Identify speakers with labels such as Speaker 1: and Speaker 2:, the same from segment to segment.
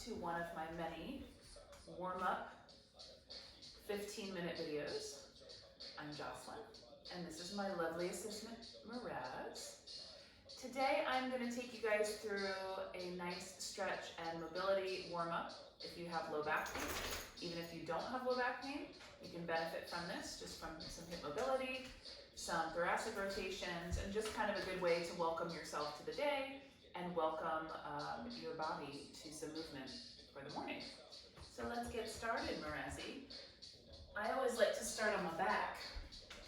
Speaker 1: to one of my many warm-up 15-minute videos. I'm Jocelyn, and this is my lovely assistant, Miraz. Today I'm going to take you guys through a nice stretch and mobility warm-up if you have low back pain. Even if you don't have low back pain, you can benefit from this, just from some hip mobility, some thoracic rotations, and just kind of a good way to welcome yourself to the day and welcome your body to some movement for the morning. So let's get started, Marazi. I always like to start on my back.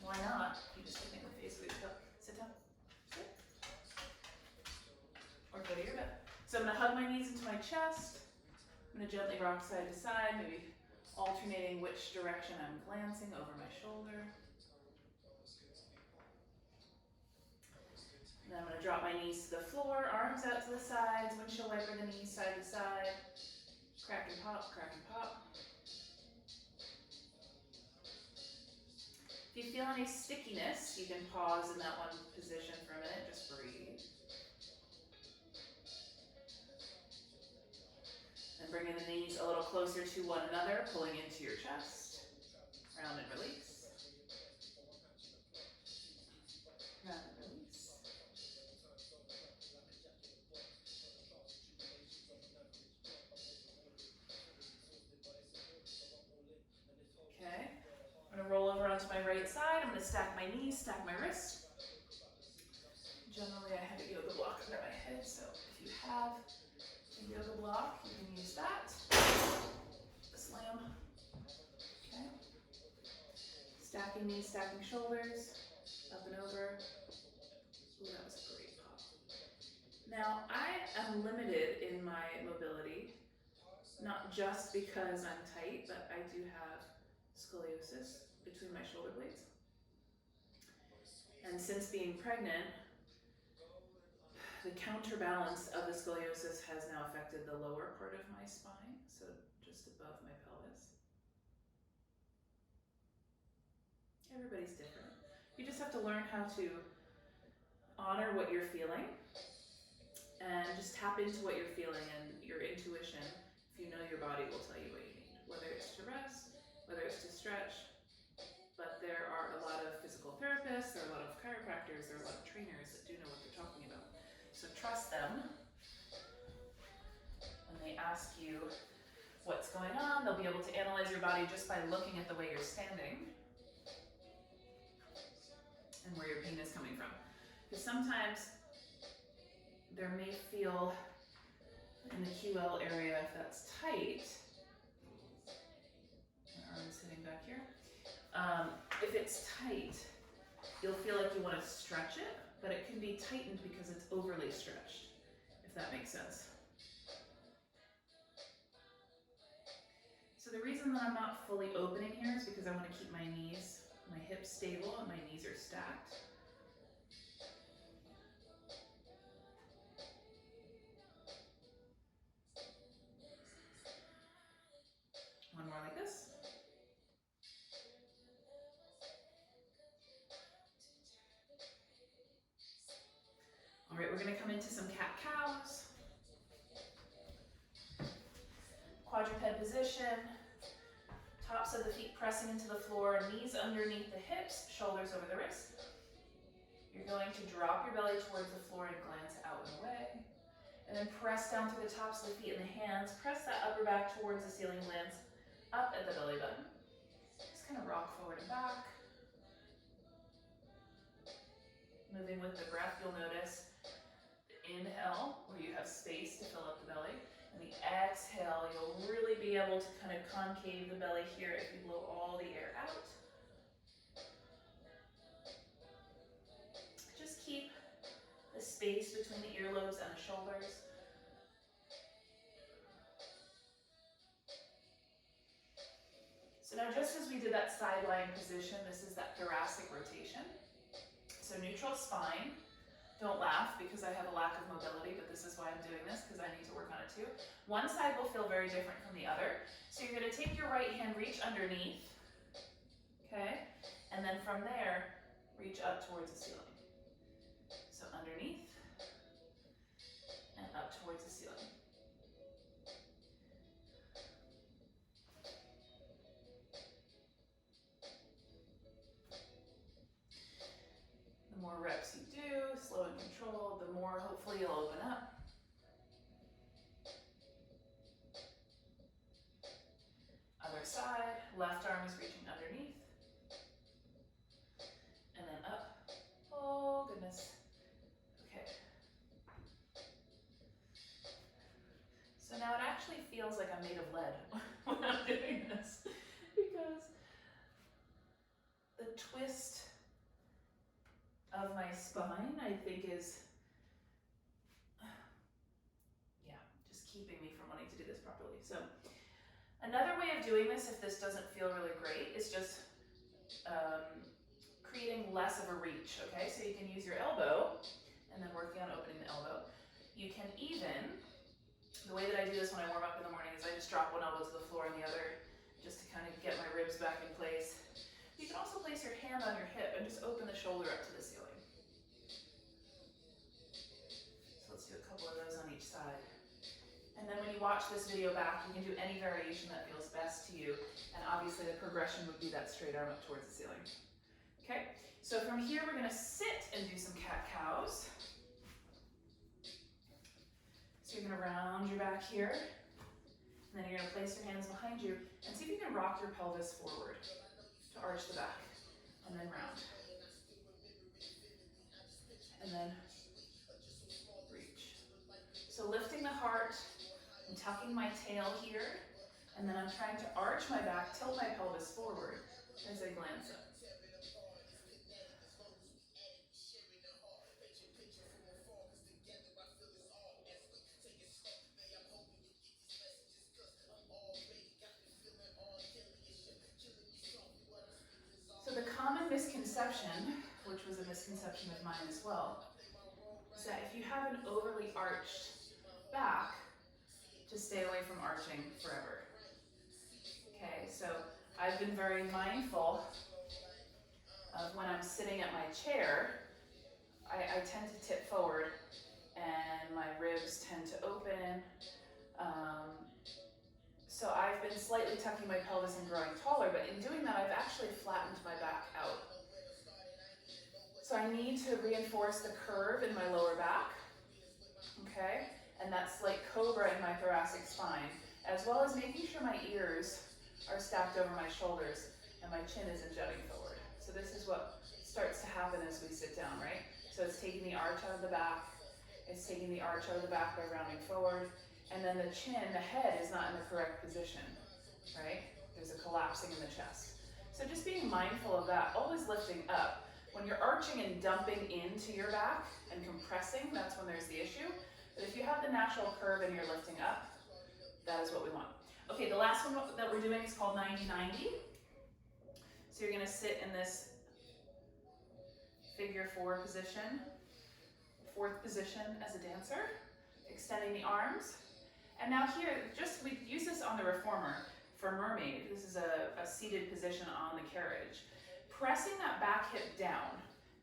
Speaker 1: Why not? You just hit me in the face with your toe. Sit down. Sit. Or go to your bed. So I'm going to hug my knees into my chest. I'm going to gently rock side to side, maybe alternating which direction I'm glancing over my shoulder. And then I'm going to drop my knees to the floor, arms out to the sides, windshield wiper the knees side to side. Crack and pop, crack and pop. If you feel any stickiness, you can pause in that one position for a minute, just breathe. And bringing the knees a little closer to one another, pulling into your chest. Round and release. Round and release. Okay, I'm going to roll over onto my right side. I'm going to stack my knees, stack my wrists. Generally, I have a yoga block under my head, so if you have a yoga block, you can use that. Slam. Okay. Stacking knees, stacking shoulders, up and over. Ooh, that was a great pop. Now, I am limited in my mobility, not just because I'm tight, but I do have scoliosis between my shoulder blades. And since being pregnant, the counterbalance of the scoliosis has now affected the lower part of my spine, so just above my pelvis. Everybody's different. You just have to learn how to honor what you're feeling and just tap into what you're feeling and your intuition. If you know your body will tell you what you need, whether it's to rest, whether it's to stretch, but there are a lot of physical therapists, there are a lot of chiropractors, there are a lot of trainers that do know what they're talking about. So trust them. When they ask you what's going on, they'll be able to analyze your body just by looking at the way you're standing and where your pain is coming from. Because sometimes there may feel in the QL area, if that's tight, my arm is sitting back here. If it's tight, you'll feel like you want to stretch it, but it can be tightened because it's overly stretched, if that makes sense. So the reason that I'm not fully opening here is because I want to keep my knees, my hips stable, and my knees are stacked. One more like this. All right, we're going to come into some cat-cows. Quadruped position. Tops of the feet pressing into the floor, knees underneath the hips, shoulders over the wrist. You're going to drop your belly towards the floor and glance out and away. And then press down through the tops of the feet and the hands. Press that upper back towards the ceiling, glance up at the belly button. Just kind of rock forward and back. Moving with the breath, you'll notice the inhale, where you have space to fill up the belly. And the exhale, you'll really be able to kind of concave the belly here if you blow all the air out. Just keep the space between the earlobes and the shoulders. So now just as we did that side lying position, this is that thoracic rotation. So neutral spine. Don't laugh because I have a lack of mobility, but this is why I'm doing this, because I need to work on it too. One side will feel very different from the other. So you're going to take your right hand, reach underneath, okay? And then from there, reach up towards the ceiling. So underneath and up towards the ceiling. of my spine, I think is, yeah, just keeping me from wanting to do this properly. So another way of doing this, if this doesn't feel really great, is just creating less of a reach, okay? So you can use your elbow and then working on opening the elbow. You can even, the way that I do this when I warm up in the morning is I just drop one elbow to the floor and the other just to kind of get my ribs back in place. You can also place your hand on your hip and just open the shoulder up to the ceiling. So let's do a couple of those on each side. And then when you watch this video back, you can do any variation that feels best to you. And obviously the progression would be that straight arm up towards the ceiling. Okay, so from here we're gonna sit and do some cat-cows. So you're gonna round your back here, and then you're gonna place your hands behind you and see if you can rock your pelvis forward to arch the back, and then round. And then reach. So lifting the heart, I'm tucking my tail here, and then I'm trying to arch my back, tilt my pelvis forward as I glance up. So the common misconception, which was a misconception of mine as well, is that if you have an overly arched back, just stay away from arching forever. Okay, so I've been very mindful of when I'm sitting at my chair, I tend to tip forward and my ribs tend to open. So I've been slightly tucking my pelvis and growing taller, but in doing that, I've actually flattened my back out. So I need to reinforce the curve in my lower back, okay? And that slight cobra in my thoracic spine, as well as making sure my ears are stacked over my shoulders and my chin isn't jutting forward. So this is what starts to happen as we sit down, right? So it's taking the arch out of the back, it's taking the arch out of the back by rounding forward, and then the chin, the head is not in the correct position, right? There's a collapsing in the chest. So just being mindful of that, always lifting up. When you're arching and dumping into your back and compressing, that's when there's the issue. But if you have the natural curve and you're lifting up, that is what we want. Okay, the last one that we're doing is called 90-90. So you're gonna sit in this figure four position, fourth position as a dancer, extending the arms. And now here, we use this on the reformer for mermaid. This is a seated position on the carriage. Pressing that back hip down.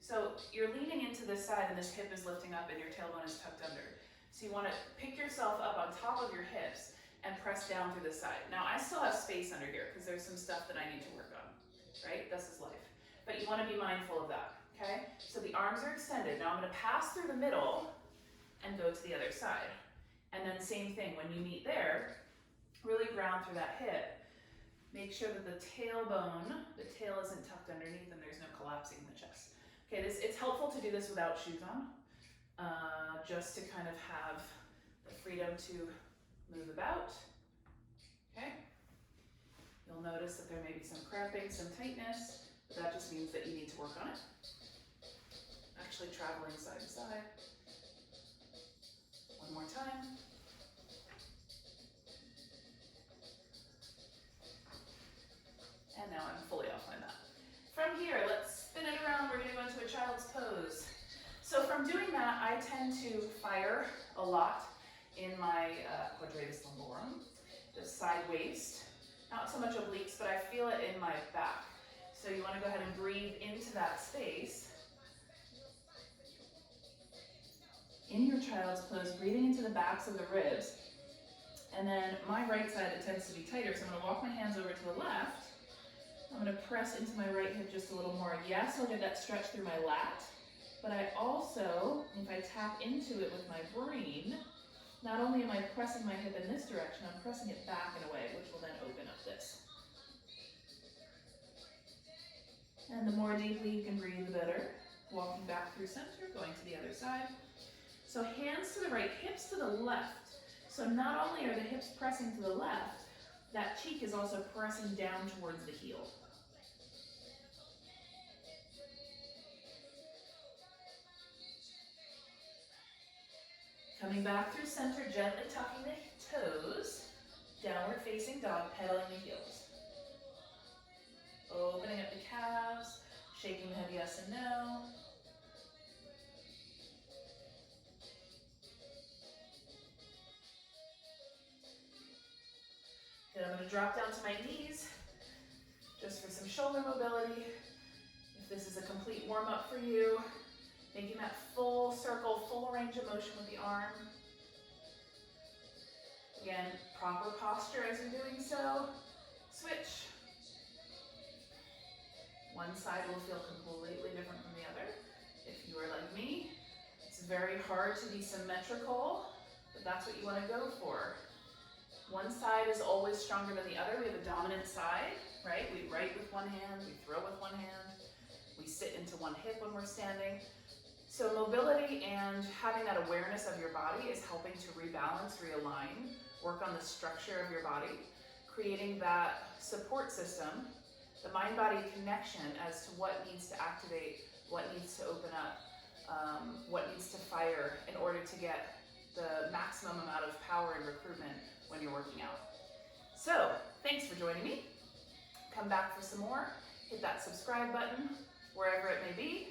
Speaker 1: So you're leaning into this side and this hip is lifting up and your tailbone is tucked under. So you want to pick yourself up on top of your hips and press down through the side. Now I still have space under here because there's some stuff that I need to work on, right? This is life. But you want to be mindful of that, okay? So the arms are extended. Now I'm going to pass through the middle and go to the other side. And then same thing, when you meet there, really ground through that hip. Make sure that the tailbone, the tail isn't tucked underneath and there's no collapsing in the chest. Okay, it's helpful to do this without shoes on, just to kind of have the freedom to move about, okay? You'll notice that there may be some cramping, some tightness, but that just means that you need to work on it. Actually traveling side to side. One more time. And now I'm fully off my mat. From here, let's spin it around. We're gonna go into a child's pose. So from doing that, I tend to fire a lot in my quadratus lumborum, the side waist. Not so much obliques, but I feel it in my back. So you wanna go ahead and breathe into that space. In your child's pose, breathing into the backs of the ribs. And then my right side, it tends to be tighter, so I'm gonna walk my hands over to the left. I'm gonna press into my right hip just a little more. Yes, I'll get that stretch through my lat, but I also, if I tap into it with my brain, not only am I pressing my hip in this direction, I'm pressing it back in a way, which will then open up this. And the more deeply you can breathe, the better. Walking back through center, going to the other side. So hands to the right, hips to the left. So not only are the hips pressing to the left, that cheek is also pressing down towards the heel. Coming back through center, gently tucking the toes, downward facing dog, pedaling the heels. Opening up the calves, shaking the head yes and no. Then I'm going to drop down to my knees, just for some shoulder mobility. If this is a complete warm-up for you, making that full circle, full range of motion with the arm. Again, proper posture as you're doing so. Switch. One side will feel completely different from the other. If you are like me, it's very hard to be symmetrical, but that's what you want to go for. One side is always stronger than the other. We have a dominant side, right? We write with one hand, we throw with one hand, we sit into one hip when we're standing. So mobility and having that awareness of your body is helping to rebalance, realign, work on the structure of your body, creating that support system, the mind-body connection as to what needs to activate, what needs to open up, what needs to fire in order to get the maximum amount of power and recruitment when you're working out. So, thanks for joining me. Come back for some more. Hit that subscribe button wherever it may be,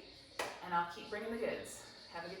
Speaker 1: and I'll keep bringing the goods. Have a good day.